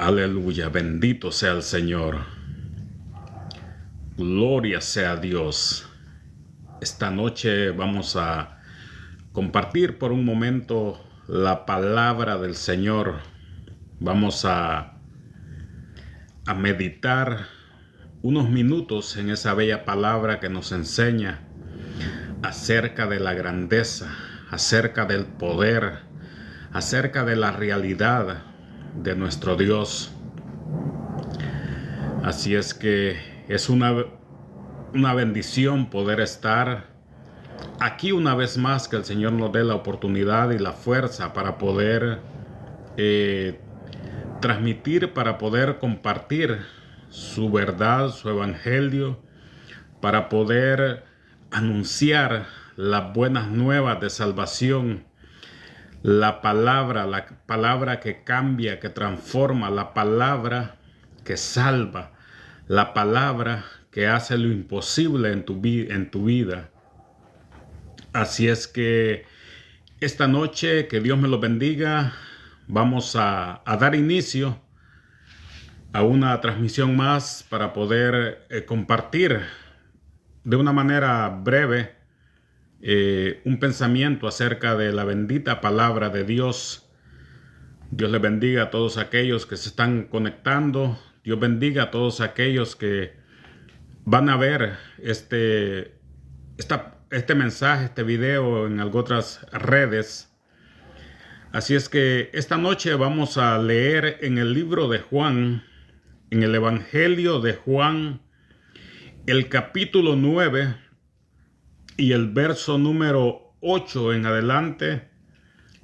Aleluya, bendito sea el Señor. Gloria sea a Dios. Esta noche vamos a compartir por un momento la palabra del Señor. Vamos a meditar unos minutos en esa bella palabra que nos enseña acerca de la grandeza, acerca del poder, acerca de la realidad de nuestro Dios. Así es que es una bendición poder estar aquí una vez más, que el Señor nos dé la oportunidad y la fuerza para poder transmitir, para poder compartir su verdad, su evangelio, para poder anunciar las buenas nuevas de salvación. La palabra que cambia, que transforma, la palabra que salva, la palabra que hace lo imposible en tu vida. Así es que esta noche, que Dios me lo bendiga, vamos a dar inicio a una transmisión más para poder compartir de una manera breve un pensamiento acerca de la bendita palabra de Dios. Dios les bendiga a todos aquellos que se están conectando. Dios bendiga a todos aquellos que van a ver este mensaje, este video en otras redes. Así es que esta noche vamos a leer en el libro de Juan, en el Evangelio de Juan, el capítulo 9 y el verso número 8 en adelante.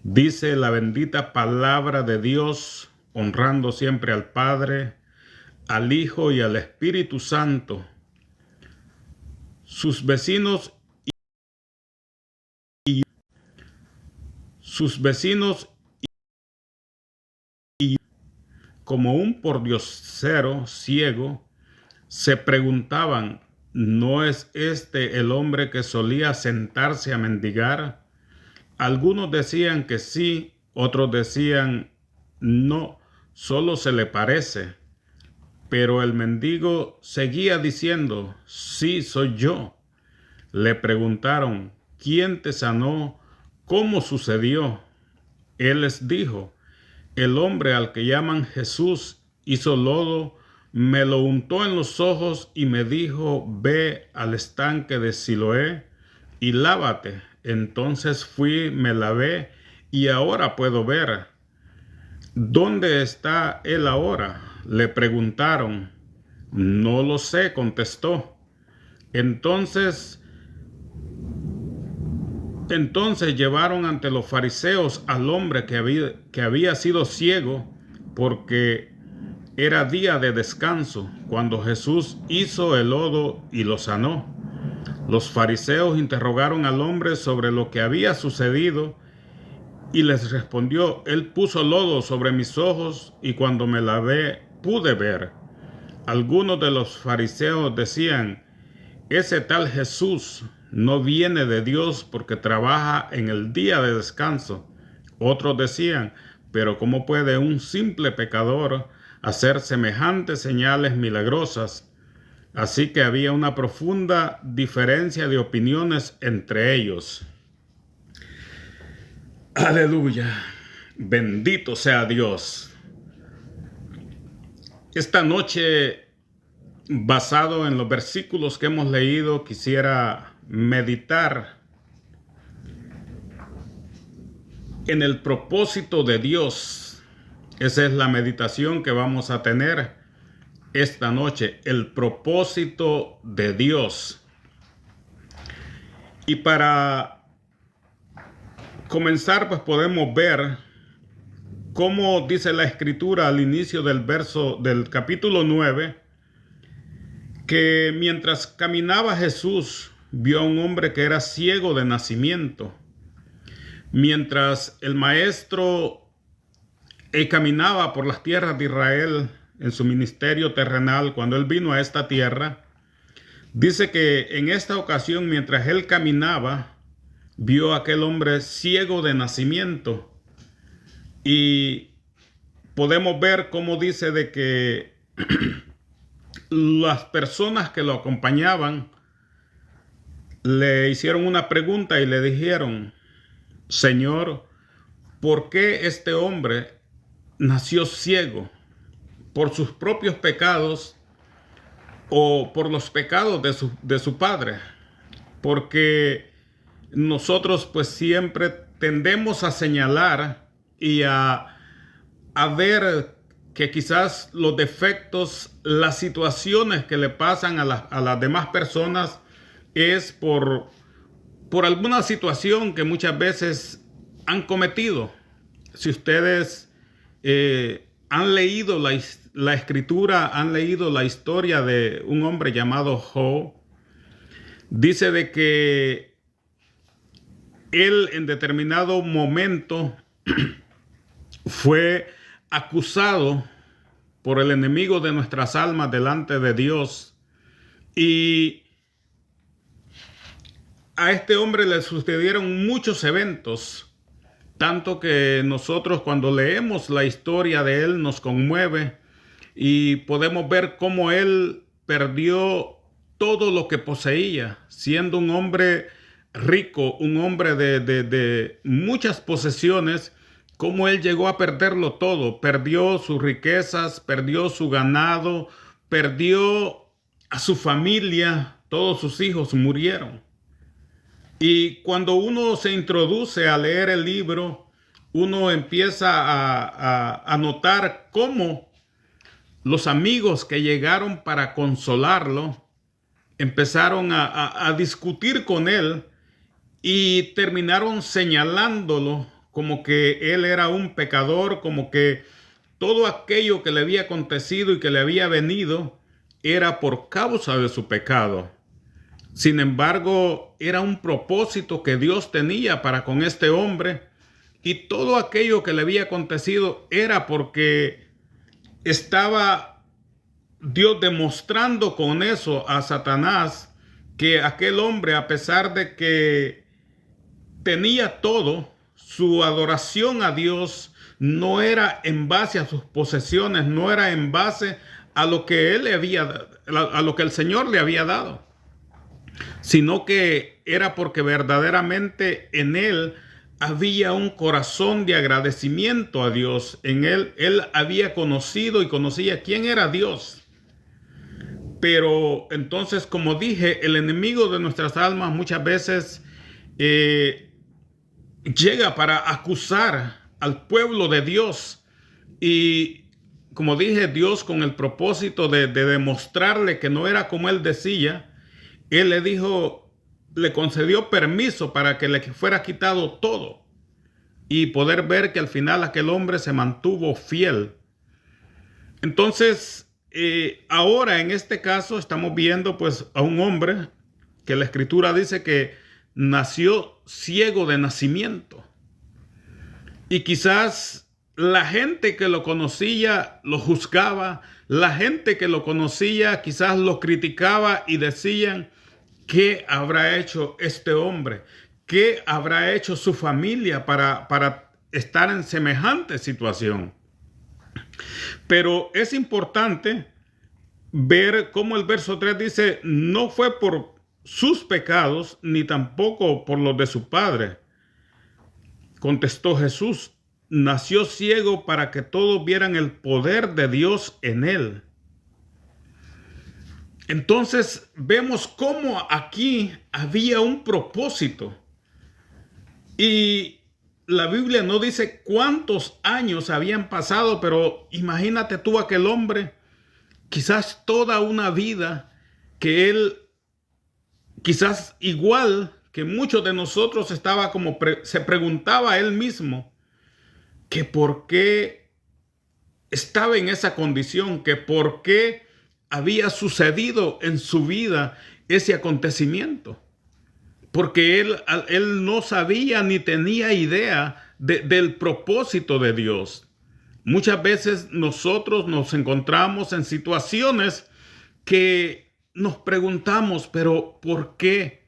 Dice la bendita palabra de Dios, honrando siempre al Padre, al Hijo y al Espíritu Santo. Sus vecinos y como un pordiosero ciego se preguntaban: ¿no es este el hombre que solía sentarse a mendigar? Algunos decían que sí, otros decían no, solo se le parece. Pero el mendigo seguía diciendo: sí, soy yo. Le preguntaron: ¿quién te sanó? ¿Cómo sucedió? Él les dijo: el hombre al que llaman Jesús hizo lodo, me lo untó en los ojos y me dijo: ve al estanque de Siloé y lávate. Entonces fui, me lavé y ahora puedo ver. ¿Dónde está él ahora?, le preguntaron. No lo sé, contestó. Entonces llevaron ante los fariseos al hombre que había sido ciego, porque era día de descanso, cuando Jesús hizo el lodo y lo sanó. Los fariseos interrogaron al hombre sobre lo que había sucedido, y les respondió: él puso lodo sobre mis ojos, y cuando me lavé pude ver. Algunos de los fariseos decían: ese tal Jesús no viene de Dios, porque trabaja en el día de descanso. Otros decían: pero ¿cómo puede un simple pecador hacer semejantes señales milagrosas? Así que había una profunda diferencia de opiniones entre ellos. Aleluya, bendito sea Dios. Esta noche, basado en los versículos que hemos leído, quisiera meditar en el propósito de Dios. Esa es la meditación que vamos a tener esta noche, el propósito de Dios. Y para comenzar, pues podemos ver cómo dice la Escritura al inicio del capítulo 9, que mientras caminaba Jesús, vio a un hombre que era ciego de nacimiento. Mientras el maestro caminaba por las tierras de Israel en su ministerio terrenal, cuando él vino a esta tierra, dice que en esta ocasión, mientras él caminaba, vio a aquel hombre ciego de nacimiento. Y podemos ver cómo dice de que las personas que lo acompañaban le hicieron una pregunta y le dijeron: Señor, ¿por qué este hombre nació ciego? ¿Por sus propios pecados o por los pecados de su padre? Porque nosotros pues siempre tendemos a señalar y a ver que quizás los defectos, las situaciones que le pasan a las demás personas es por alguna situación que muchas veces han cometido. Si ustedes han leído la escritura, han leído la historia de un hombre llamado Job, dice de que él en determinado momento fue acusado por el enemigo de nuestras almas delante de Dios, y a este hombre le sucedieron muchos eventos, tanto que nosotros cuando leemos la historia de él nos conmueve y podemos ver cómo él perdió todo lo que poseía, siendo un hombre rico, un hombre de muchas posesiones, cómo él llegó a perderlo todo. Perdió sus riquezas, perdió su ganado, perdió a su familia, todos sus hijos murieron. Y cuando uno se introduce a leer el libro, uno empieza a notar cómo los amigos que llegaron para consolarlo empezaron a discutir con él y terminaron señalándolo como que él era un pecador, como que todo aquello que le había acontecido y que le había venido era por causa de su pecado. Sin embargo, era un propósito que Dios tenía para con este hombre, y todo aquello que le había acontecido era porque estaba Dios demostrando con eso a Satanás que aquel hombre, a pesar de que tenía todo, su adoración a Dios no era en base a sus posesiones, no era en base a lo que a lo que el Señor le había dado, sino que era porque verdaderamente en él había un corazón de agradecimiento a Dios. En él había conocido y conocía quién era Dios. Pero entonces, como dije, el enemigo de nuestras almas muchas veces llega para acusar al pueblo de Dios. Y como dije, Dios, con el propósito de demostrarle que no era como él decía, él le dijo, le concedió permiso para que le fuera quitado todo, y poder ver que al final aquel hombre se mantuvo fiel. Entonces, ahora en este caso estamos viendo pues a un hombre que la escritura dice que nació ciego de nacimiento. Y quizás la gente que lo conocía lo juzgaba, la gente que lo conocía quizás lo criticaba y decían: ¿qué habrá hecho este hombre? ¿Qué habrá hecho su familia para estar en semejante situación? Pero es importante ver cómo el verso 3 dice: no fue por sus pecados, ni tampoco por los de su padre. Contestó Jesús: nació ciego para que todos vieran el poder de Dios en él. Entonces vemos cómo aquí había un propósito. Y la Biblia no dice cuántos años habían pasado, pero imagínate tú aquel hombre, quizás toda una vida, que él, quizás igual que muchos de nosotros, estaba como se preguntaba a él mismo que por qué estaba en esa condición, que por qué había sucedido en su vida ese acontecimiento. Porque él no sabía ni tenía idea del propósito de Dios. Muchas veces nosotros nos encontramos en situaciones que nos preguntamos: pero ¿por qué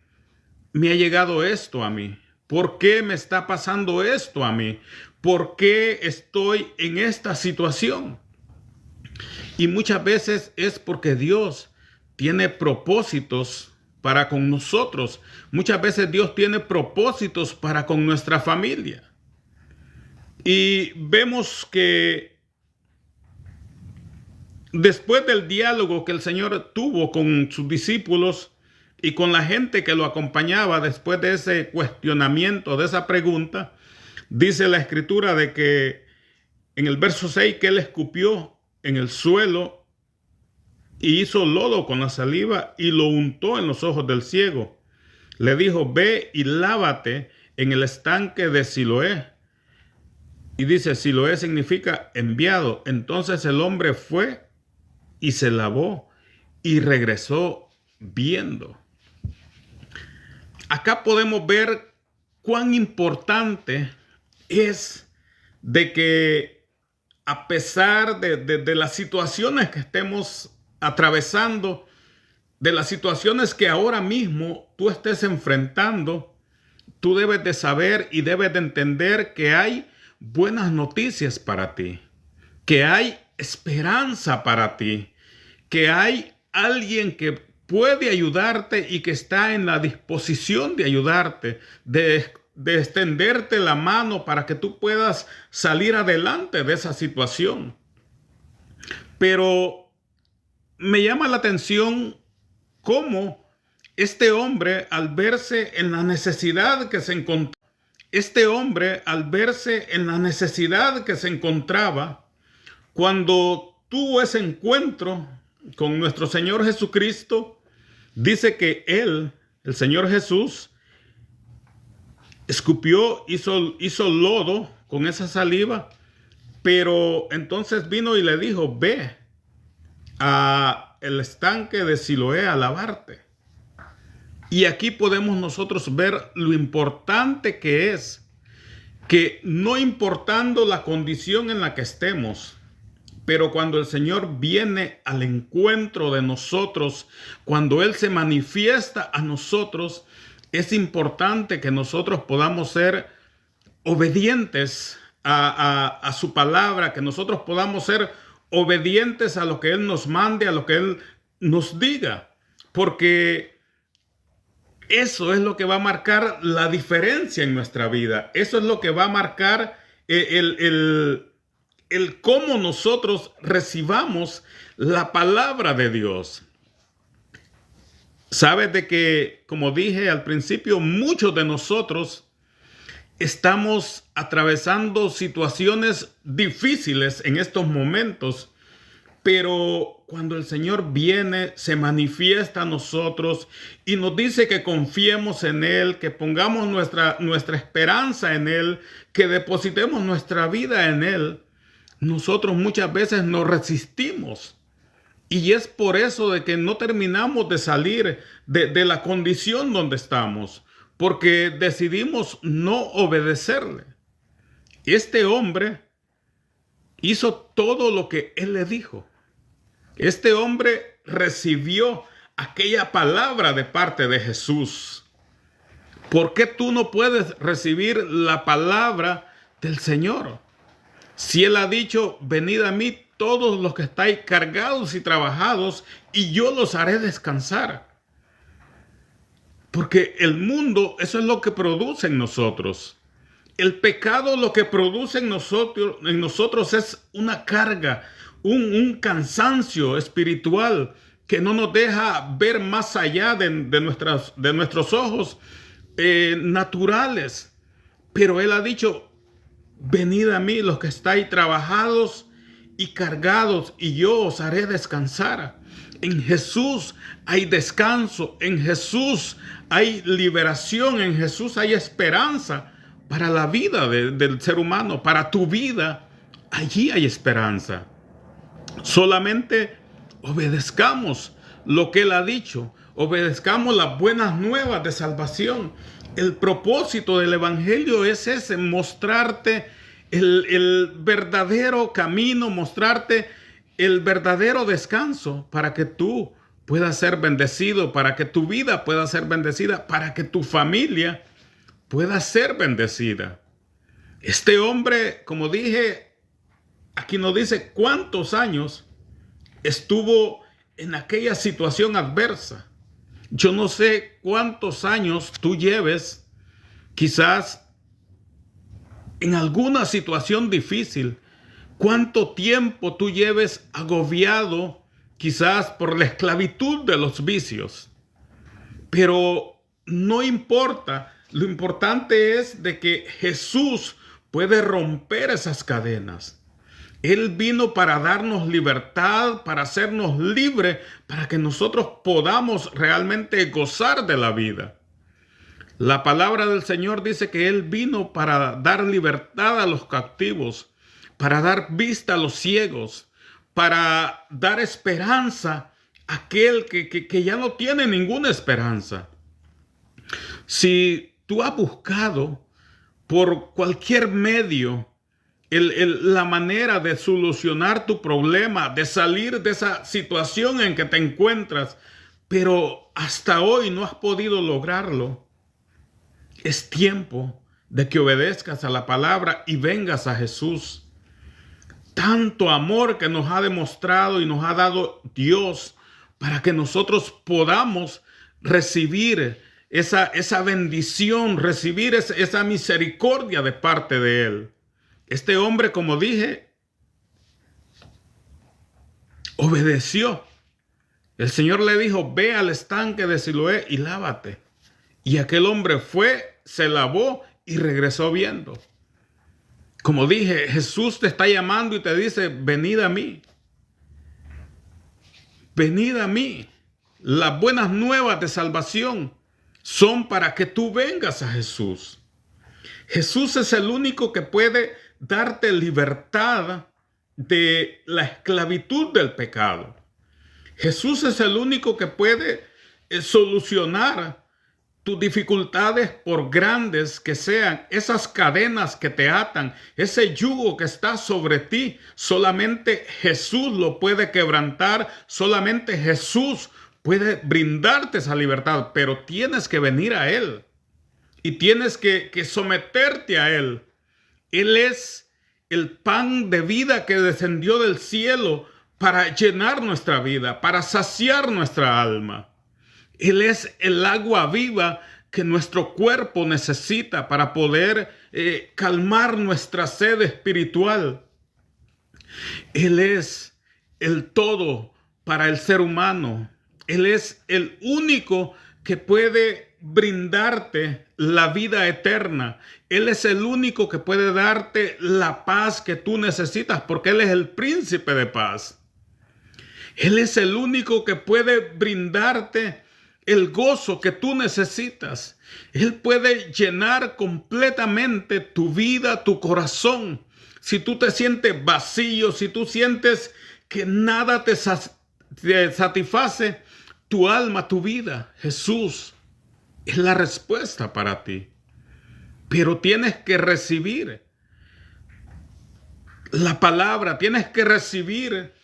me ha llegado esto a mí? ¿Por qué me está pasando esto a mí? ¿por qué estoy en esta situación? Y muchas veces es porque Dios tiene propósitos para con nosotros. Muchas veces Dios tiene propósitos para con nuestra familia. Y vemos que después del diálogo que el Señor tuvo con sus discípulos y con la gente que lo acompañaba, después de ese cuestionamiento, de esa pregunta, dice la Escritura de que en el verso 6 que Él escupió en el suelo y hizo lodo con la saliva y lo untó en los ojos del ciego. Le dijo: ve y lávate en el estanque de Siloé. Y dice, Siloé significa enviado. Entonces el hombre fue y se lavó y regresó viendo. Acá podemos ver cuán importante es de que a pesar de las situaciones que estemos atravesando, de las situaciones que ahora mismo tú estés enfrentando, tú debes de saber y debes de entender que hay buenas noticias para ti, que hay esperanza para ti, que hay alguien que puede ayudarte y que está en la disposición de ayudarte, de extenderte la mano para que tú puedas salir adelante de esa situación. Pero me llama la atención cómo este hombre, al verse en la necesidad que se encontraba, cuando tuvo ese encuentro con nuestro Señor Jesucristo, dice que Él, el Señor Jesús, escupió, hizo lodo con esa saliva, pero entonces vino y le dijo: ve a el estanque de Siloé a lavarte. Y aquí podemos nosotros ver lo importante que es que, no importando la condición en la que estemos, pero cuando el Señor viene al encuentro de nosotros, cuando Él se manifiesta a nosotros, es importante que nosotros podamos ser obedientes a su palabra, que nosotros podamos ser obedientes a lo que Él nos mande, a lo que Él nos diga, porque eso es lo que va a marcar la diferencia en nuestra vida. Eso es lo que va a marcar el cómo nosotros recibamos la palabra de Dios. Sabes de que, como dije al principio, muchos de nosotros estamos atravesando situaciones difíciles en estos momentos, pero cuando el Señor viene, se manifiesta a nosotros y nos dice que confiemos en Él, que pongamos nuestra esperanza en Él, que depositemos nuestra vida en Él, nosotros muchas veces nos resistimos. Y es por eso de que no terminamos de salir de la condición donde estamos, porque decidimos no obedecerle. Este hombre hizo todo lo que Él le dijo. Este hombre recibió aquella palabra de parte de Jesús. ¿Por qué tú no puedes recibir la palabra del Señor? Si Él ha dicho: venid a mí todos los que estáis cargados y trabajados, y yo los haré descansar. Porque el mundo, eso es lo que produce en nosotros. El pecado lo que produce en nosotros es una carga, un cansancio espiritual que no nos deja ver más allá de nuestros ojos naturales. Pero Él ha dicho: venid a mí los que estáis trabajados y cargados, y yo os haré descansar. En Jesús hay descanso, en Jesús hay liberación, en Jesús hay esperanza para la vida del ser humano, para tu vida. Allí hay esperanza. Solamente obedezcamos lo que Él ha dicho, obedezcamos las buenas nuevas de salvación. El propósito del Evangelio es ese: mostrarte el verdadero camino, mostrarte el verdadero descanso para que tú puedas ser bendecido, para que tu vida pueda ser bendecida, para que tu familia pueda ser bendecida. Este hombre, como dije, aquí nos dice cuántos años estuvo en aquella situación adversa. Yo no sé cuántos años tú lleves, quizás en alguna situación difícil, cuánto tiempo tú lleves agobiado, quizás por la esclavitud de los vicios. Pero no importa, lo importante es de que Jesús puede romper esas cadenas. Él vino para darnos libertad, para hacernos libres, para que nosotros podamos realmente gozar de la vida. La palabra del Señor dice que Él vino para dar libertad a los cautivos, para dar vista a los ciegos, para dar esperanza a aquel que ya no tiene ninguna esperanza. Si tú has buscado por cualquier medio la manera de solucionar tu problema, de salir de esa situación en que te encuentras, pero hasta hoy no has podido lograrlo, es tiempo de que obedezcas a la palabra y vengas a Jesús. Tanto amor que nos ha demostrado y nos ha dado Dios para que nosotros podamos recibir esa bendición, recibir esa misericordia de parte de Él. Este hombre, como dije, obedeció. El Señor le dijo, ve al estanque de Siloé y lávate. Y aquel hombre fue, se lavó y regresó viendo. Como dije, Jesús te está llamando y te dice, venid a mí. Venid a mí. Las buenas nuevas de salvación son para que tú vengas a Jesús. Jesús es el único que puede darte libertad de la esclavitud del pecado. Jesús es el único que puede solucionar tus dificultades, por grandes que sean, esas cadenas que te atan, ese yugo que está sobre ti. Solamente Jesús lo puede quebrantar, solamente Jesús puede brindarte esa libertad, pero tienes que venir a Él y tienes que someterte a Él. Él es el pan de vida que descendió del cielo para llenar nuestra vida, para saciar nuestra alma. Él es el agua viva que nuestro cuerpo necesita para poder calmar nuestra sed espiritual. Él es el todo para el ser humano. Él es el único que puede brindarte la vida eterna. Él es el único que puede darte la paz que tú necesitas, porque Él es el príncipe de paz. Él es el único que puede brindarte el gozo que tú necesitas. Él puede llenar completamente tu vida, tu corazón. Si tú te sientes vacío, si tú sientes que nada te satisface tu alma, tu vida, Jesús es la respuesta para ti. Pero tienes que recibir la palabra, tienes que recibir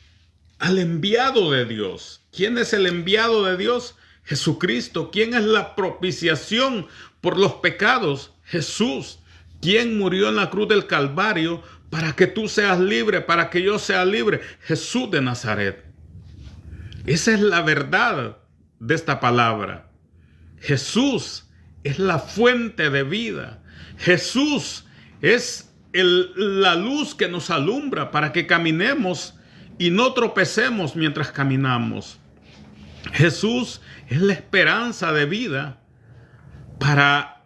al enviado de Dios. ¿Quién es el enviado de Dios? Jesucristo. ¿Quién es la propiciación por los pecados? Jesús. ¿Quién murió en la cruz del Calvario para que tú seas libre, para que yo sea libre? Jesús de Nazaret. Esa es la verdad de esta palabra. Jesús es la fuente de vida. Jesús es la luz que nos alumbra para que caminemos y no tropecemos mientras caminamos. Jesús es la esperanza de vida para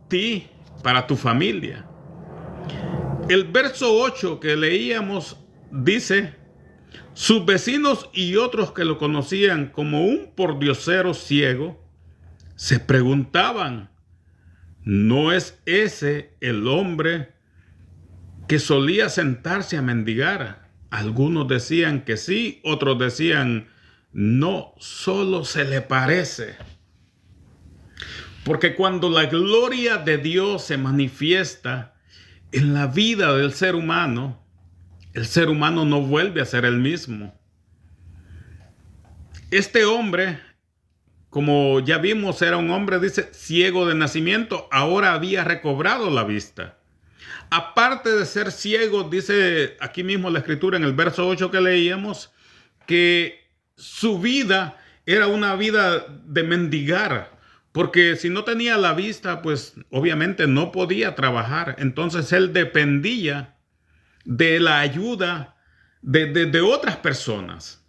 ti, para tu familia. El verso 8 que leíamos dice: sus vecinos y otros que lo conocían como un pordiosero ciego se preguntaban, ¿no es ese el hombre que solía sentarse a mendigar? Algunos decían que sí, otros decían no, solo se le parece. Porque cuando la gloria de Dios se manifiesta en la vida del ser humano, el ser humano no vuelve a ser el mismo. Este hombre, como ya vimos, era un hombre, dice, ciego de nacimiento, ahora había recobrado la vista. Aparte de ser ciego, dice aquí mismo la escritura en el verso 8 que leíamos, que su vida era una vida de mendigar, porque si no tenía la vista, pues obviamente no podía trabajar. Entonces él dependía de la ayuda de otras personas.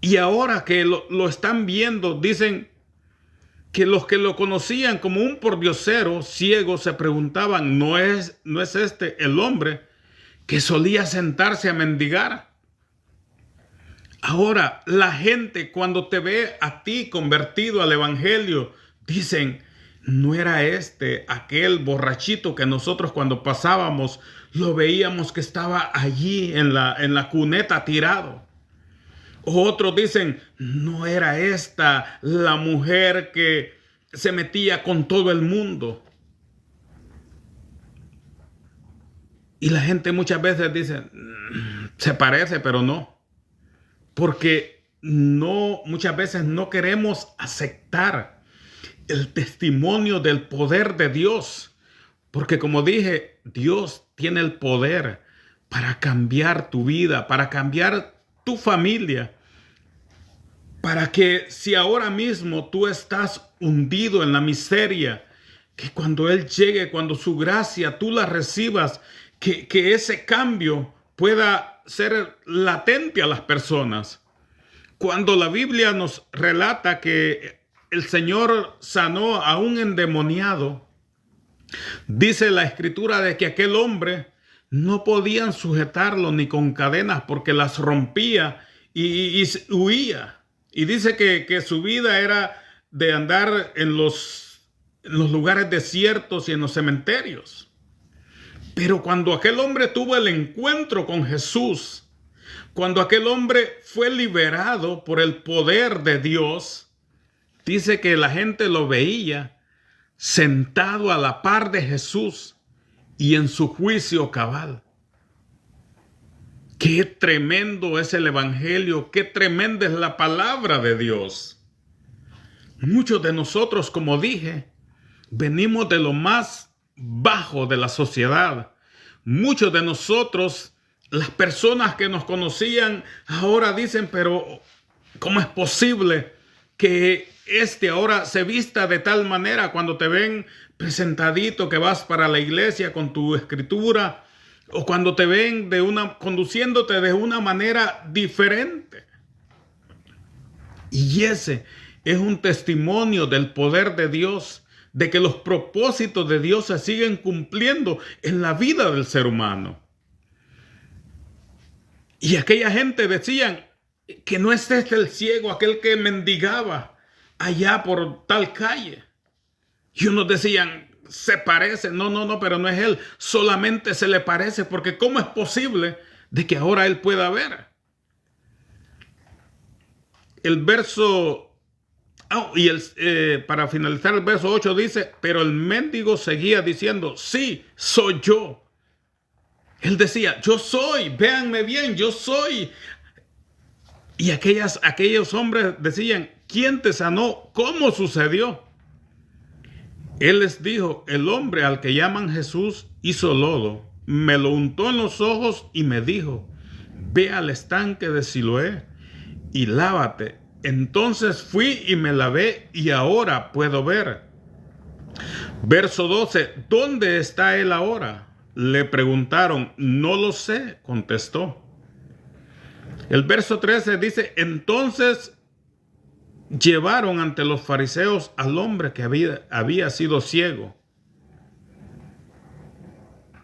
Y ahora que lo están viendo, dicen que los que lo conocían como un pordiosero ciego se preguntaban, ¿no es este el hombre que solía sentarse a mendigar? Ahora, la gente cuando te ve a ti convertido al evangelio, dicen, ¿no era este aquel borrachito que nosotros cuando pasábamos lo veíamos que estaba allí en la cuneta tirado? Otros dicen, ¿no era esta la mujer que se metía con todo el mundo? Y la gente muchas veces dice, se parece, pero no. Porque muchas veces no queremos aceptar el testimonio del poder de Dios. Porque como dije, Dios tiene el poder para cambiar tu vida, para cambiar tu familia. Para que si ahora mismo tú estás hundido en la miseria, que cuando Él llegue, cuando su gracia tú la recibas, que ese cambio pueda ser latente a las personas. Cuando la Biblia nos relata que el Señor sanó a un endemoniado, dice la escritura de que aquel hombre no podían sujetarlo ni con cadenas porque las rompía y huía. Y dice que su vida era de andar en los lugares desiertos y en los cementerios. Pero cuando aquel hombre tuvo el encuentro con Jesús, cuando aquel hombre fue liberado por el poder de Dios, dice que la gente lo veía sentado a la par de Jesús y en su juicio cabal. Qué tremendo es el evangelio, qué tremenda es la palabra de Dios. Muchos de nosotros, como dije, venimos de lo más bajo de la sociedad. Muchos de nosotros, las personas que nos conocían, ahora dicen, pero ¿cómo es posible que ahora se vista de tal manera cuando te ven presentadito que vas para la iglesia con tu escritura? O cuando te ven conduciéndote de una manera diferente. Y ese es un testimonio del poder de Dios, de que los propósitos de Dios se siguen cumpliendo en la vida del ser humano. Y aquella gente decían que no es este el ciego, aquel que mendigaba allá por tal calle. Y unos decían, se parece, no, pero no es él, solamente se le parece, porque ¿cómo es posible de que ahora él pueda ver? El verso, para finalizar el verso 8 dice, pero el mendigo seguía diciendo, sí, soy yo. Él decía, yo soy, véanme bien, yo soy. Y aquellos hombres decían, ¿quién te sanó? ¿Cómo sucedió? Él les dijo, el hombre al que llaman Jesús hizo lodo, me lo untó en los ojos y me dijo, ve al estanque de Siloé y lávate. Entonces fui y me lavé y ahora puedo ver. Verso 12, ¿dónde está él ahora? Le preguntaron, no lo sé, contestó. El verso 13 dice, entonces llevaron ante los fariseos al hombre que había sido ciego.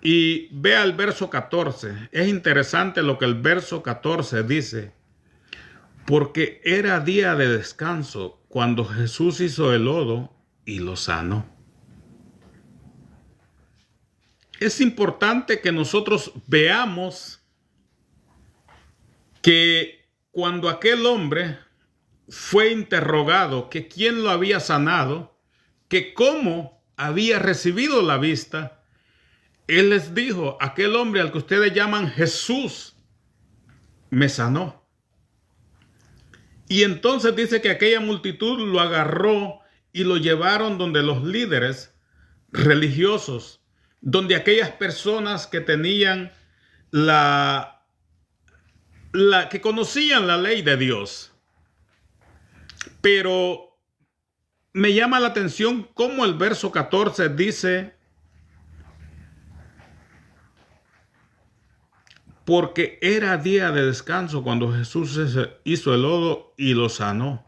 Y vea el verso 14. Es interesante lo que el verso 14 dice. Porque era día de descanso cuando Jesús hizo el lodo y lo sanó. Es importante que nosotros veamos que cuando aquel hombre fue interrogado que quién lo había sanado, que cómo había recibido la vista, él les dijo, aquel hombre al que ustedes llaman Jesús me sanó. Y entonces dice que aquella multitud lo agarró y lo llevaron donde los líderes religiosos. donde aquellas personas que tenían que conocían la ley de Dios. Pero me llama la atención cómo el verso 14 dice: porque era día de descanso cuando Jesús hizo el lodo y lo sanó.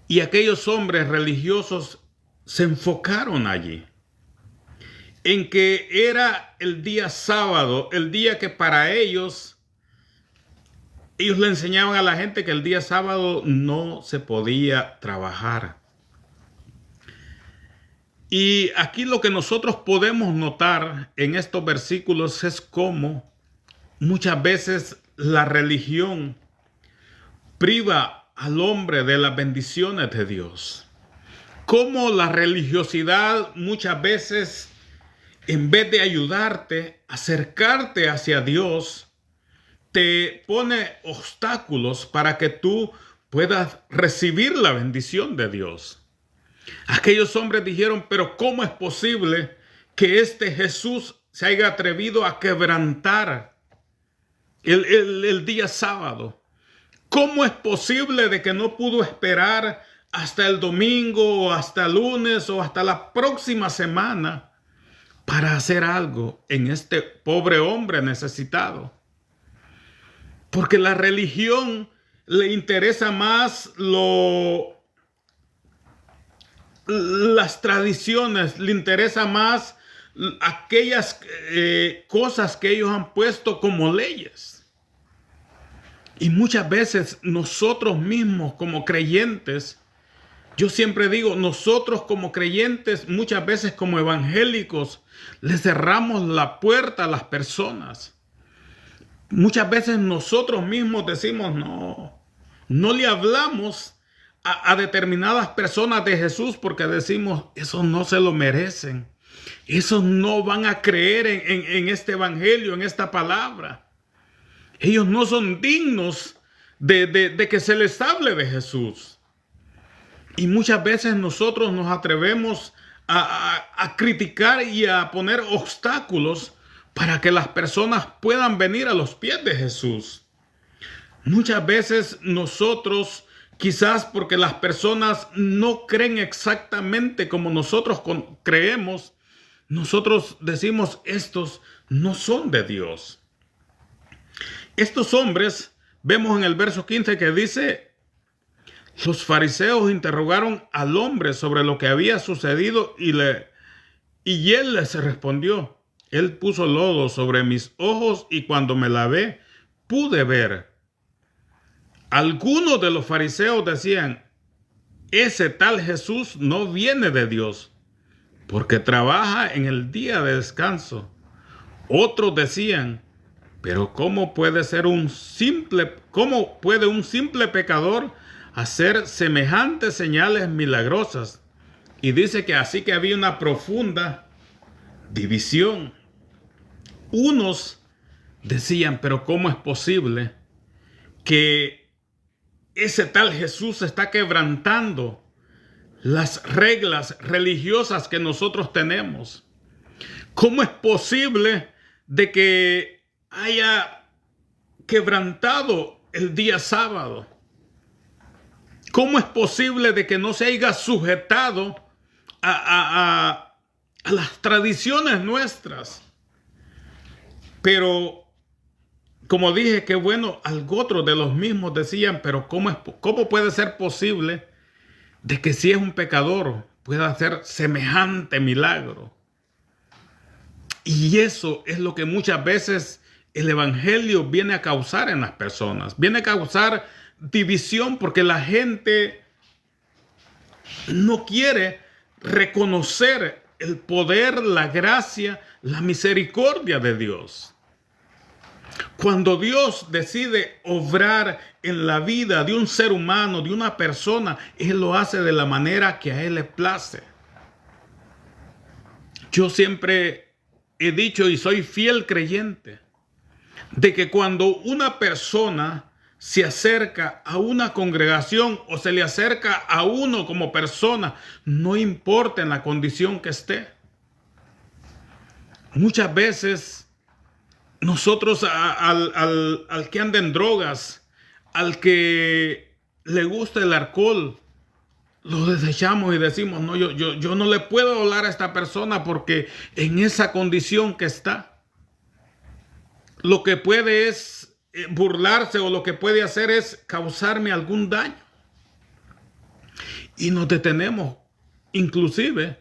Y aquellos hombres religiosos se enfocaron allí, en que era el día sábado, el día que para ellos le enseñaban a la gente que el día sábado no se podía trabajar. Y aquí lo que nosotros podemos notar en estos versículos es cómo muchas veces la religión priva al hombre de las bendiciones de Dios. Cómo la religiosidad muchas veces, en vez de ayudarte, acercarte hacia Dios, te pone obstáculos para que tú puedas recibir la bendición de Dios. Aquellos hombres dijeron: pero ¿cómo es posible que este Jesús se haya atrevido a quebrantar el día sábado? ¿Cómo es posible de que no pudo esperar hasta el domingo o hasta el lunes o hasta la próxima semana para hacer algo en este pobre hombre necesitado? Porque la religión le interesa más las tradiciones, le interesa más aquellas cosas que ellos han puesto como leyes. Y muchas veces nosotros mismos como creyentes, yo siempre digo, nosotros como creyentes, muchas veces como evangélicos, le cerramos la puerta a las personas. Muchas veces nosotros mismos decimos: no le hablamos a determinadas personas de Jesús porque decimos: esos no se lo merecen. Esos no van a creer en este evangelio, en esta palabra. Ellos no son dignos de que se les hable de Jesús. Y muchas veces nosotros nos atrevemos a criticar y a poner obstáculos para que las personas puedan venir a los pies de Jesús. Muchas veces nosotros, quizás porque las personas no creen exactamente como nosotros creemos, nosotros decimos: estos no son de Dios. Estos hombres, vemos en el verso 15 que dice: los fariseos interrogaron al hombre sobre lo que había sucedido y él les respondió: él puso lodo sobre mis ojos y cuando me lavé pude ver. Algunos de los fariseos decían: ese tal Jesús no viene de Dios, porque trabaja en el día de descanso. Otros decían: pero ¿cómo puede un simple pecador hacer semejantes señales milagrosas? Y dice que así que había una profunda división. Unos decían: pero ¿cómo es posible que ese tal Jesús está quebrantando las reglas religiosas que nosotros tenemos? ¿Cómo es posible de que haya quebrantado el día sábado? ¿Cómo es posible de que no se haya sujetado a las tradiciones nuestras? Pero, como dije, que bueno, otros de los mismos decían: pero ¿cómo puede ser posible de que si es un pecador pueda hacer semejante milagro? Y eso es lo que muchas veces el evangelio viene a causar en las personas. Viene a causar división porque la gente no quiere reconocer el poder, la gracia, la misericordia de Dios. Cuando Dios decide obrar en la vida de un ser humano, de una persona, Él lo hace de la manera que a Él le place. Yo siempre he dicho y soy fiel creyente de que cuando una persona se acerca a una congregación o se le acerca a uno como persona, no importa en la condición que esté, Muchas veces nosotros al que anda en drogas, al que le gusta el alcohol, lo desechamos y decimos, no, yo no le puedo hablar a esta persona porque en esa condición que está, lo que puede es burlarse o lo que puede hacer es causarme algún daño. Y nos detenemos. Inclusive,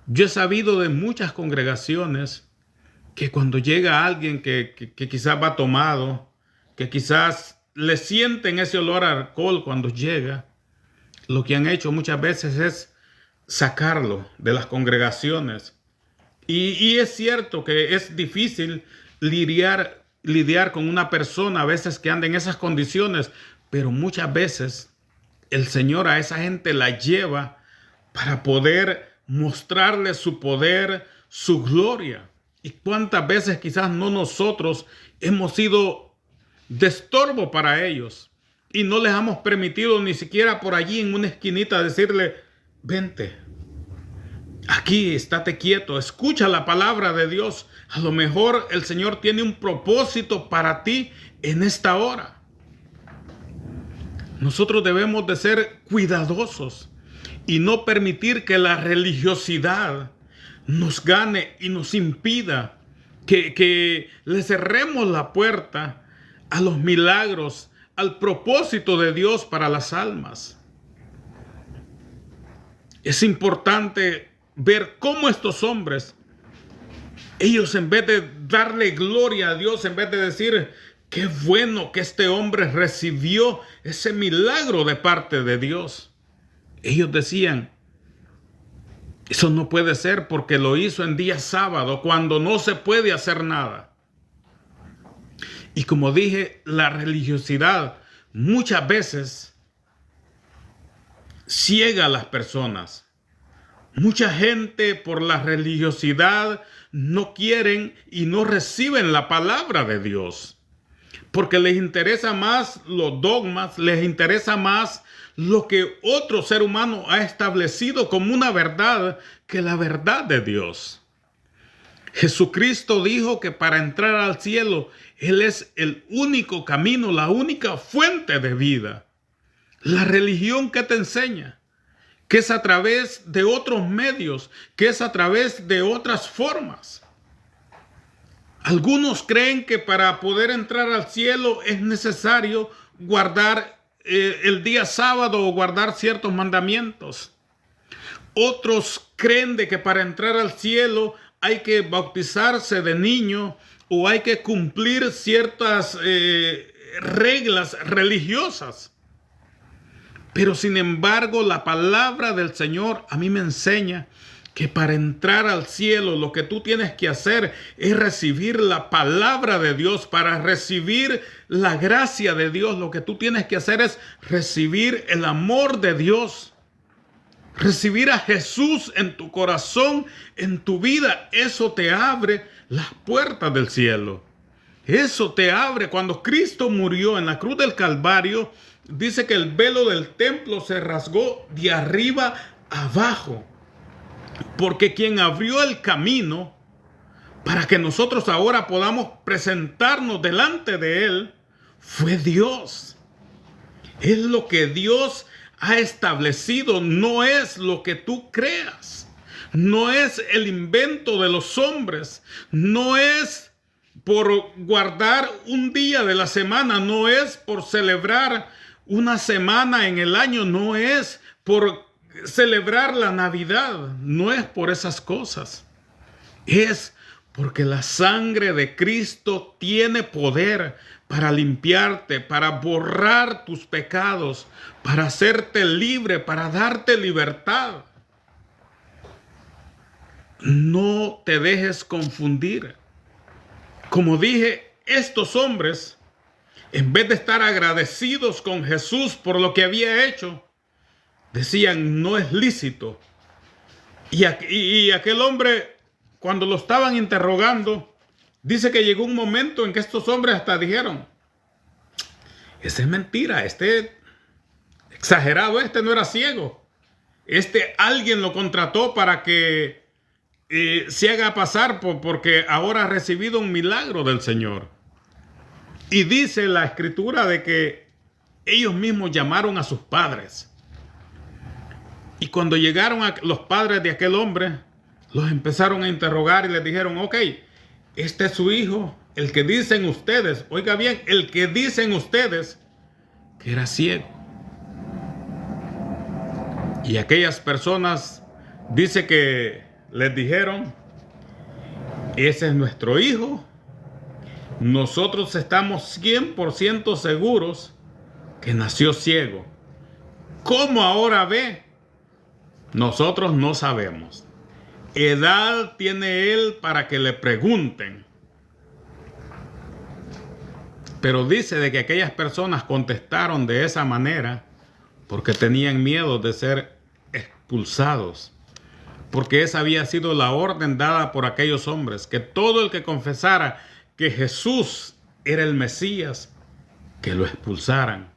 yo he sabido de muchas congregaciones que cuando llega alguien que quizás va tomado, que quizás le sienten ese olor a alcohol cuando llega, lo que han hecho muchas veces es sacarlo de las congregaciones. Y es cierto que es difícil lidiar con una persona a veces que anda en esas condiciones, pero muchas veces el Señor a esa gente la lleva para poder mostrarle su poder, su gloria. Y cuántas veces quizás no nosotros hemos sido de estorbo para ellos y no les hemos permitido ni siquiera por allí en una esquinita decirle, vente, aquí estate quieto, escucha la palabra de Dios. A lo mejor el Señor tiene un propósito para ti en esta hora. Nosotros debemos de ser cuidadosos y no permitir que la religiosidad nos gane y nos impida que le cerremos la puerta a los milagros, al propósito de Dios para las almas. Es importante ver cómo estos hombres, ellos en vez de darle gloria a Dios, en vez de decir, qué bueno que este hombre recibió ese milagro de parte de Dios, ellos decían, eso no puede ser porque lo hizo en día sábado, cuando no se puede hacer nada. Y como dije, la religiosidad muchas veces ciega a las personas. Mucha gente por la religiosidad no quieren y no reciben la palabra de Dios. Porque les interesa más los dogmas, les interesa más lo que otro ser humano ha establecido como una verdad que la verdad de Dios. Jesucristo dijo que para entrar al cielo, Él es el único camino, la única fuente de vida. La religión que te enseña, que es a través de otros medios, que es a través de otras formas. Algunos creen que para poder entrar al cielo es necesario guardar el día sábado o guardar ciertos mandamientos. Otros creen de que para entrar al cielo hay que bautizarse de niño o hay que cumplir ciertas reglas religiosas. Pero sin embargo, la palabra del Señor a mí me enseña que para entrar al cielo lo que tú tienes que hacer es recibir la palabra de Dios. Para recibir la gracia de Dios, lo que tú tienes que hacer es recibir el amor de Dios. Recibir a Jesús en tu corazón, en tu vida. Eso te abre las puertas del cielo. Eso te abre. Cuando Cristo murió en la cruz del Calvario, dice que el velo del templo se rasgó de arriba abajo. Porque quien abrió el camino para que nosotros ahora podamos presentarnos delante de Él fue Dios. Es lo que Dios ha establecido, no es lo que tú creas. No es el invento de los hombres. No es por guardar un día de la semana. No es por celebrar una semana en el año. No es por celebrar la Navidad. No es por esas cosas. Es porque la sangre de Cristo tiene poder para limpiarte, para borrar tus pecados, para hacerte libre, para darte libertad. No te dejes confundir. Como dije, estos hombres, en vez de estar agradecidos con Jesús por lo que había hecho, decían, no es lícito. Y aquel hombre, cuando lo estaban interrogando, dice que llegó un momento en que estos hombres hasta dijeron, esa es mentira, este exagerado, este no era ciego. Alguien lo contrató para que se haga pasar porque ahora ha recibido un milagro del Señor. Y dice la Escritura de que ellos mismos llamaron a sus padres. Y cuando llegaron a los padres de aquel hombre, los empezaron a interrogar y les dijeron, ok, este es su hijo, el que dicen ustedes, oiga bien, el que dicen ustedes que era ciego. Y aquellas personas, dice que les dijeron, ese es nuestro hijo, nosotros estamos 100% seguros que nació ciego. ¿Cómo ahora ve? Nosotros no sabemos. Edad tiene él para que le pregunten. Pero dice de que aquellas personas contestaron de esa manera porque tenían miedo de ser expulsados. Porque esa había sido la orden dada por aquellos hombres, que todo el que confesara que Jesús era el Mesías, que lo expulsaran.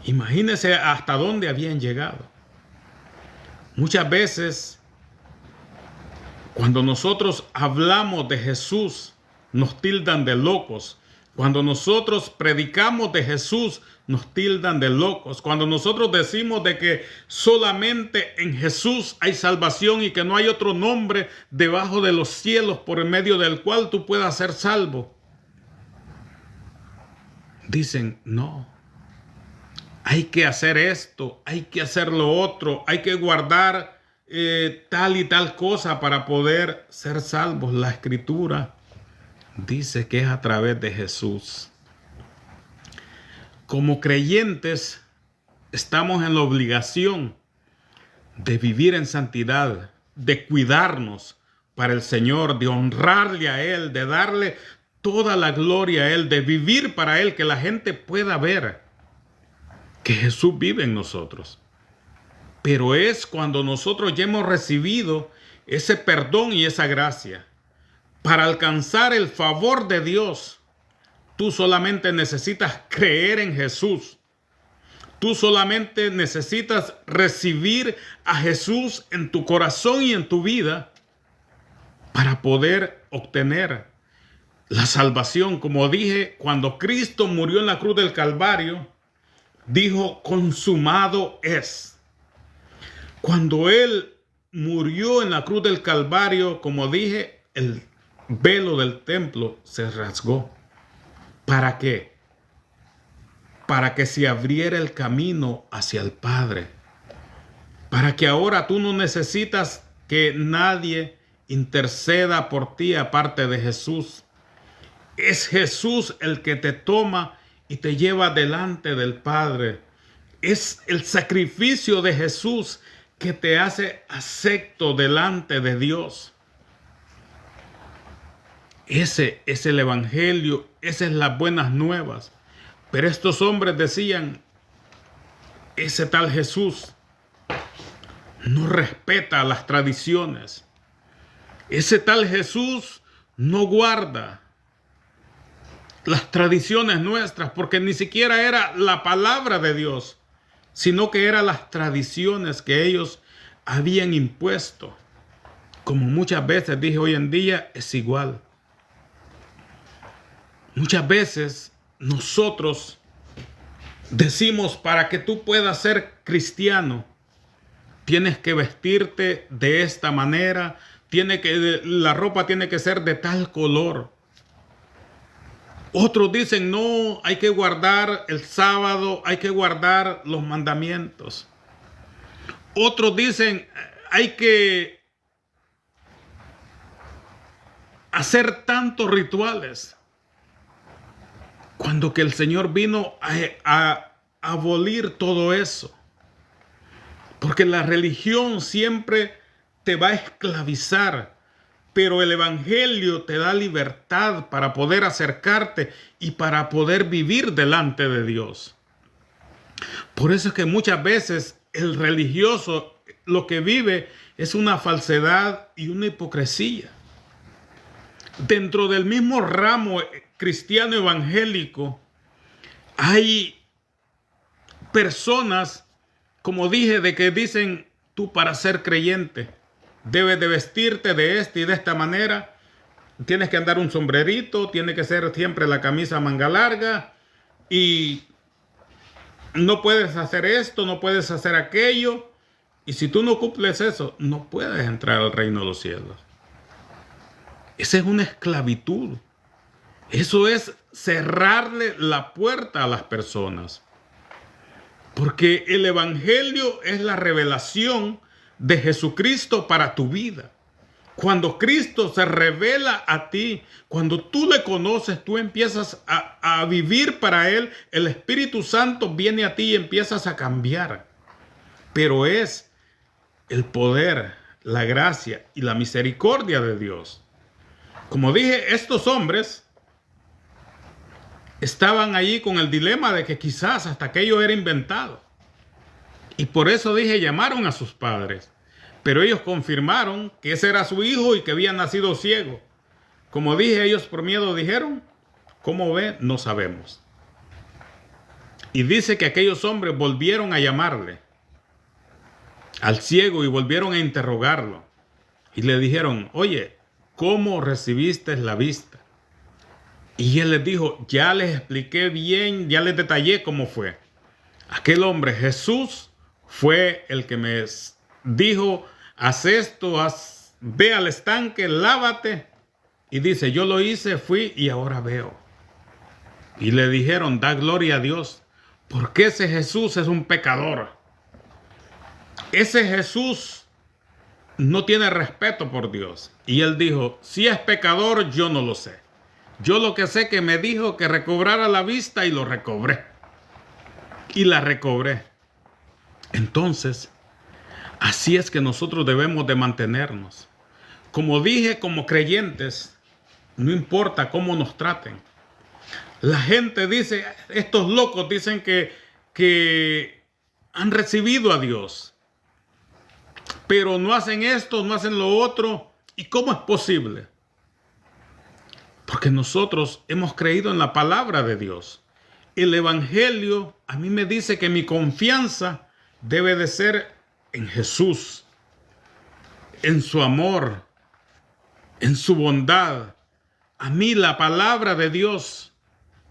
Imagínense hasta dónde habían llegado. Muchas veces, cuando nosotros hablamos de Jesús, nos tildan de locos. Cuando nosotros predicamos de Jesús, nos tildan de locos. Cuando nosotros decimos de que solamente en Jesús hay salvación y que no hay otro nombre debajo de los cielos por el medio del cual tú puedas ser salvo, dicen, no. Hay que hacer esto, hay que hacer lo otro, hay que guardar tal y tal cosa para poder ser salvos. La Escritura dice que es a través de Jesús. Como creyentes, estamos en la obligación de vivir en santidad, de cuidarnos para el Señor, de honrarle a Él, de darle toda la gloria a Él, de vivir para Él, que la gente pueda ver que Jesús vive en nosotros. Pero es cuando nosotros ya hemos recibido ese perdón y esa gracia. Para alcanzar el favor de Dios, tú solamente necesitas creer en Jesús. Tú solamente necesitas recibir a Jesús en tu corazón y en tu vida para poder obtener la salvación. Como dije, cuando Cristo murió en la cruz del Calvario, dijo, consumado es. Cuando Él murió en la cruz del Calvario, como dije, el velo del templo se rasgó. ¿Para qué? Para que se abriera el camino hacia el Padre. Para que ahora tú no necesitas que nadie interceda por ti aparte de Jesús. Es Jesús el que te toma y te lleva delante del Padre. Es el sacrificio de Jesús que te hace acepto delante de Dios. Ese es el Evangelio, esas son las buenas nuevas. Pero estos hombres decían, ese tal Jesús no respeta las tradiciones. Ese tal Jesús no guarda las tradiciones nuestras, porque ni siquiera era la palabra de Dios, sino que eran las tradiciones que ellos habían impuesto. Como muchas veces dije, hoy en día es igual. Muchas veces nosotros decimos, para que tú puedas ser cristiano, tienes que vestirte de esta manera, la ropa tiene que ser de tal color. Otros dicen, no, hay que guardar el sábado, hay que guardar los mandamientos. Otros dicen, hay que hacer tantos rituales. Cuando que el Señor vino a abolir todo eso. Porque la religión siempre te va a esclavizar. Pero el Evangelio te da libertad para poder acercarte y para poder vivir delante de Dios. Por eso es que muchas veces el religioso lo que vive es una falsedad y una hipocresía. Dentro del mismo ramo cristiano evangélico hay personas, como dije, de que dicen, tú para ser creyente debes de vestirte de esta y de esta manera, tienes que andar un sombrerito, tiene que ser siempre la camisa manga larga y no puedes hacer esto, no puedes hacer aquello. Y si tú no cumples eso, no puedes entrar al reino de los cielos. Esa es una esclavitud. Eso es cerrarle la puerta a las personas. Porque el evangelio es la revelación de Jesucristo para tu vida. Cuando Cristo se revela a ti, cuando tú le conoces, tú empiezas a vivir para Él. El Espíritu Santo viene a ti y empiezas a cambiar. Pero es el poder, la gracia y la misericordia de Dios. Como dije, estos hombres estaban allí con el dilema de que quizás hasta aquello era inventado. Y por eso dije, llamaron a sus padres. Pero ellos confirmaron que ese era su hijo y que había nacido ciego. Como dije, ellos por miedo dijeron, ¿cómo ve? No sabemos. Y dice que aquellos hombres volvieron a llamarle al ciego y volvieron a interrogarlo. Y le dijeron, oye, ¿cómo recibiste la vista? Y él les dijo, ya les expliqué bien, ya les detallé cómo fue. Aquel hombre, Jesús, fue el que me dijo, haz esto, ve al estanque, lávate. Y dice, yo lo hice, fui y ahora veo. Y le dijeron, da gloria a Dios, porque ese Jesús es un pecador. Ese Jesús no tiene respeto por Dios. Y él dijo, si es pecador, yo no lo sé. Yo lo que sé es que me dijo que recobrara la vista y lo recobré. Y la recobré. Entonces, así es que nosotros debemos de mantenernos. Como dije, como creyentes, no importa cómo nos traten. La gente dice, estos locos dicen que han recibido a Dios, pero no hacen esto, no hacen lo otro. ¿Y cómo es posible? Porque nosotros hemos creído en la palabra de Dios. El evangelio a mí me dice que mi confianza debe de ser en Jesús, en su amor, en su bondad. A mí la palabra de Dios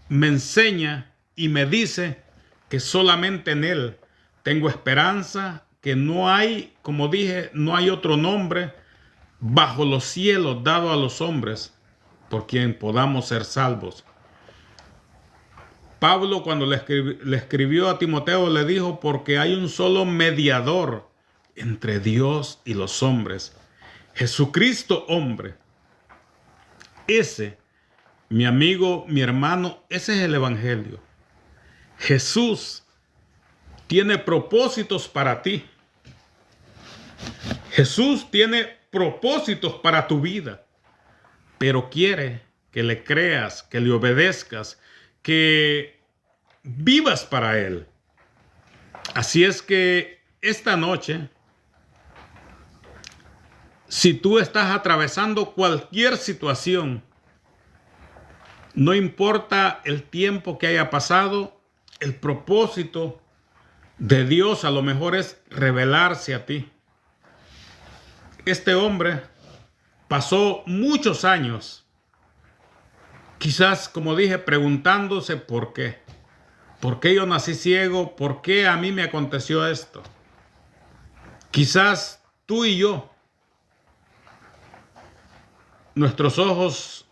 me enseña y me dice que solamente en Él tengo esperanza, que no hay, como dije, no hay otro nombre bajo los cielos dado a los hombres por quien podamos ser salvos. Pablo, cuando le escribió a Timoteo, le dijo, porque hay un solo mediador entre Dios y los hombres, Jesucristo hombre. Ese, mi amigo, mi hermano, ese es el evangelio. Jesús tiene propósitos para ti. Jesús tiene propósitos para tu vida, pero quiere que le creas, que le obedezcas, que vivas para Él. Así es que esta noche, si tú estás atravesando cualquier situación, no importa el tiempo que haya pasado, el propósito de Dios a lo mejor es revelarse a ti. Este hombre pasó muchos años, quizás, como dije, preguntándose por qué. ¿Por qué yo nací ciego? ¿Por qué a mí me aconteció esto? Quizás tú y yo, nuestros ojos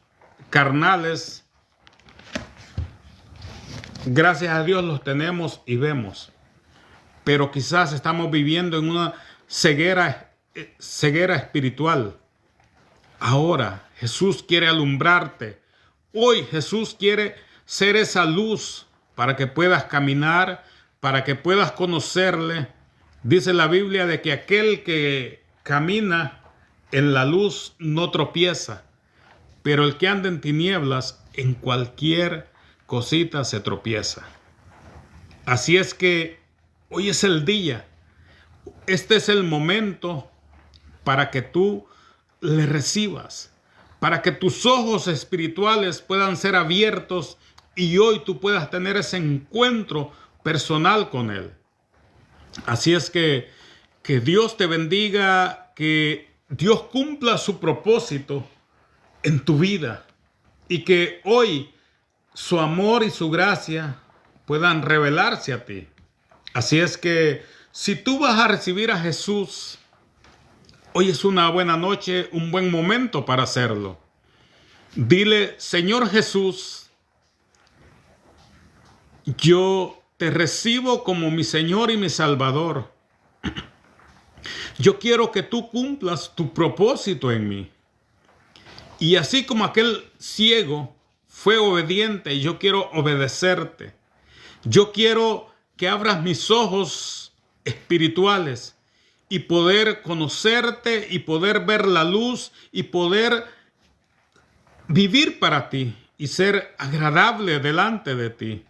carnales, gracias a Dios los tenemos y vemos. Pero quizás estamos viviendo en una ceguera espiritual. Ahora Jesús quiere alumbrarte. Hoy Jesús quiere ser esa luz para que puedas caminar, para que puedas conocerle. Dice la Biblia de que aquel que camina en la luz no tropieza, pero el que anda en tinieblas, en cualquier cosita se tropieza. Así es que hoy es el día. Este es el momento para que tú le recibas, para que tus ojos espirituales puedan ser abiertos y hoy tú puedas tener ese encuentro personal con Él. Así es que Dios te bendiga, que Dios cumpla su propósito en tu vida y que hoy su amor y su gracia puedan revelarse a ti. Así es que si tú vas a recibir a Jesús, hoy es una buena noche, un buen momento para hacerlo. Dile: Señor Jesús, yo te recibo como mi Señor y mi Salvador. Yo quiero que tú cumplas tu propósito en mí. Y así como aquel ciego fue obediente, yo quiero obedecerte. Yo quiero que abras mis ojos espirituales y poder conocerte y poder ver la luz y poder vivir para ti y ser agradable delante de ti.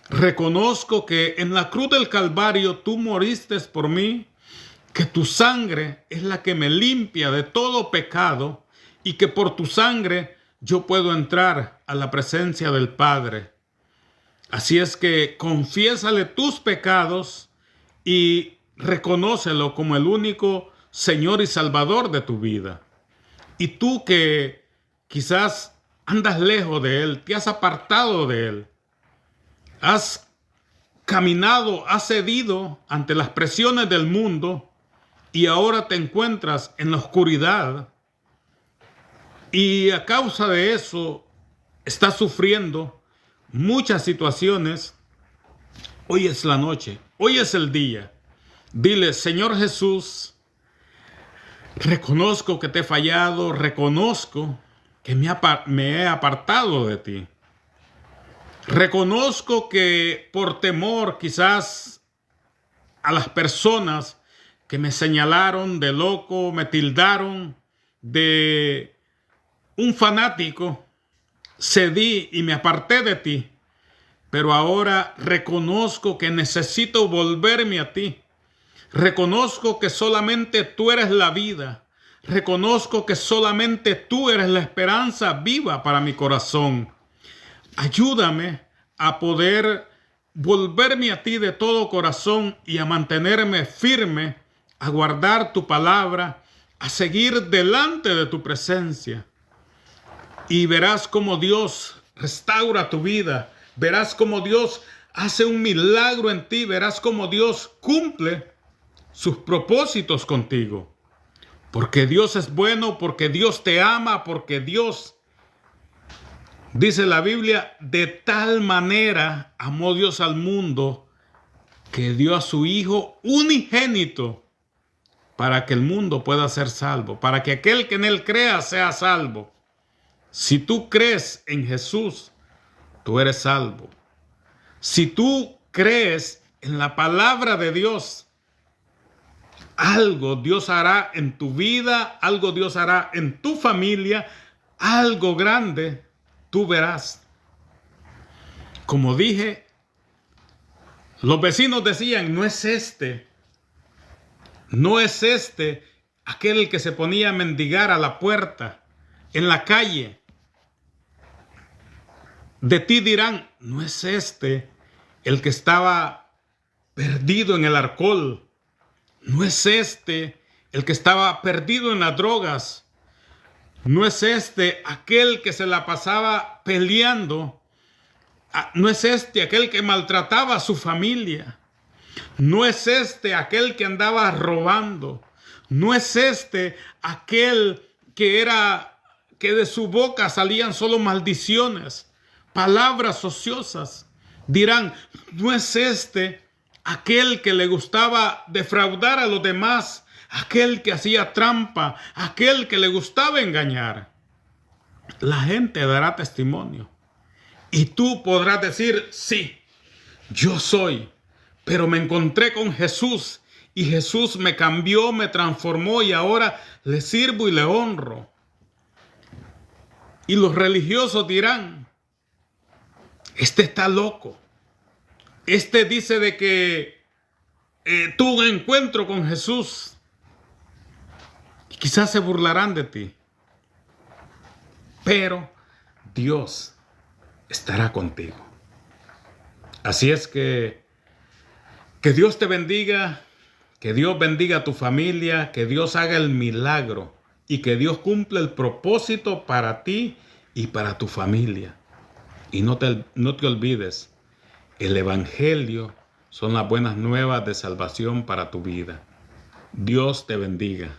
Reconozco que en la cruz del Calvario tú moriste por mí, que tu sangre es la que me limpia de todo pecado y que por tu sangre yo puedo entrar a la presencia del Padre. Así es que confiésale tus pecados y reconócelo como el único Señor y Salvador de tu vida. Y tú que quizás andas lejos de Él, te has apartado de Él, has caminado, has cedido ante las presiones del mundo y ahora te encuentras en la oscuridad y a causa de eso estás sufriendo muchas situaciones. Hoy es la noche, hoy es el día. Dile: Señor Jesús, reconozco que te he fallado, reconozco que me he apartado de ti. Reconozco que por temor quizás a las personas que me señalaron de loco, me tildaron de un fanático, cedí y me aparté de ti. Pero ahora reconozco que necesito volverme a ti. Reconozco que solamente tú eres la vida. Reconozco que solamente tú eres la esperanza viva para mi corazón. Ayúdame a poder volverme a ti de todo corazón y a mantenerme firme, a guardar tu palabra, a seguir delante de tu presencia. Y verás cómo Dios restaura tu vida. Verás cómo Dios hace un milagro en ti. Verás cómo Dios cumple sus propósitos contigo. Porque Dios es bueno, porque Dios te ama, porque Dios, dice la Biblia, de tal manera amó Dios al mundo que dio a su Hijo unigénito para que el mundo pueda ser salvo, para que aquel que en Él crea sea salvo. Si tú crees en Jesús, tú eres salvo. Si tú crees en la palabra de Dios, algo Dios hará en tu vida, algo Dios hará en tu familia, algo grande tú verás. Como dije, los vecinos decían: no es este aquel que se ponía a mendigar a la puerta, en la calle. De ti dirán: no es este el que estaba perdido en el alcohol. No es este el que estaba perdido en las drogas. No es este aquel que se la pasaba peleando. No es este aquel que maltrataba a su familia. No es este aquel que andaba robando. No es este aquel que de su boca salían solo maldiciones, palabras ociosas. Dirán: no es este aquel que le gustaba defraudar a los demás, aquel que hacía trampa, aquel que le gustaba engañar. La gente dará testimonio y tú podrás decir: sí, yo soy, pero me encontré con Jesús y Jesús me cambió, me transformó y ahora le sirvo y le honro. Y los religiosos dirán: este está loco. Este dice de que tuvo un encuentro con Jesús. Y quizás se burlarán de ti. Pero Dios estará contigo. Así es que Dios te bendiga, que Dios bendiga a tu familia, que Dios haga el milagro y que Dios cumple el propósito para ti y para tu familia. Y no te olvides, el Evangelio son las buenas nuevas de salvación para tu vida. Dios te bendiga.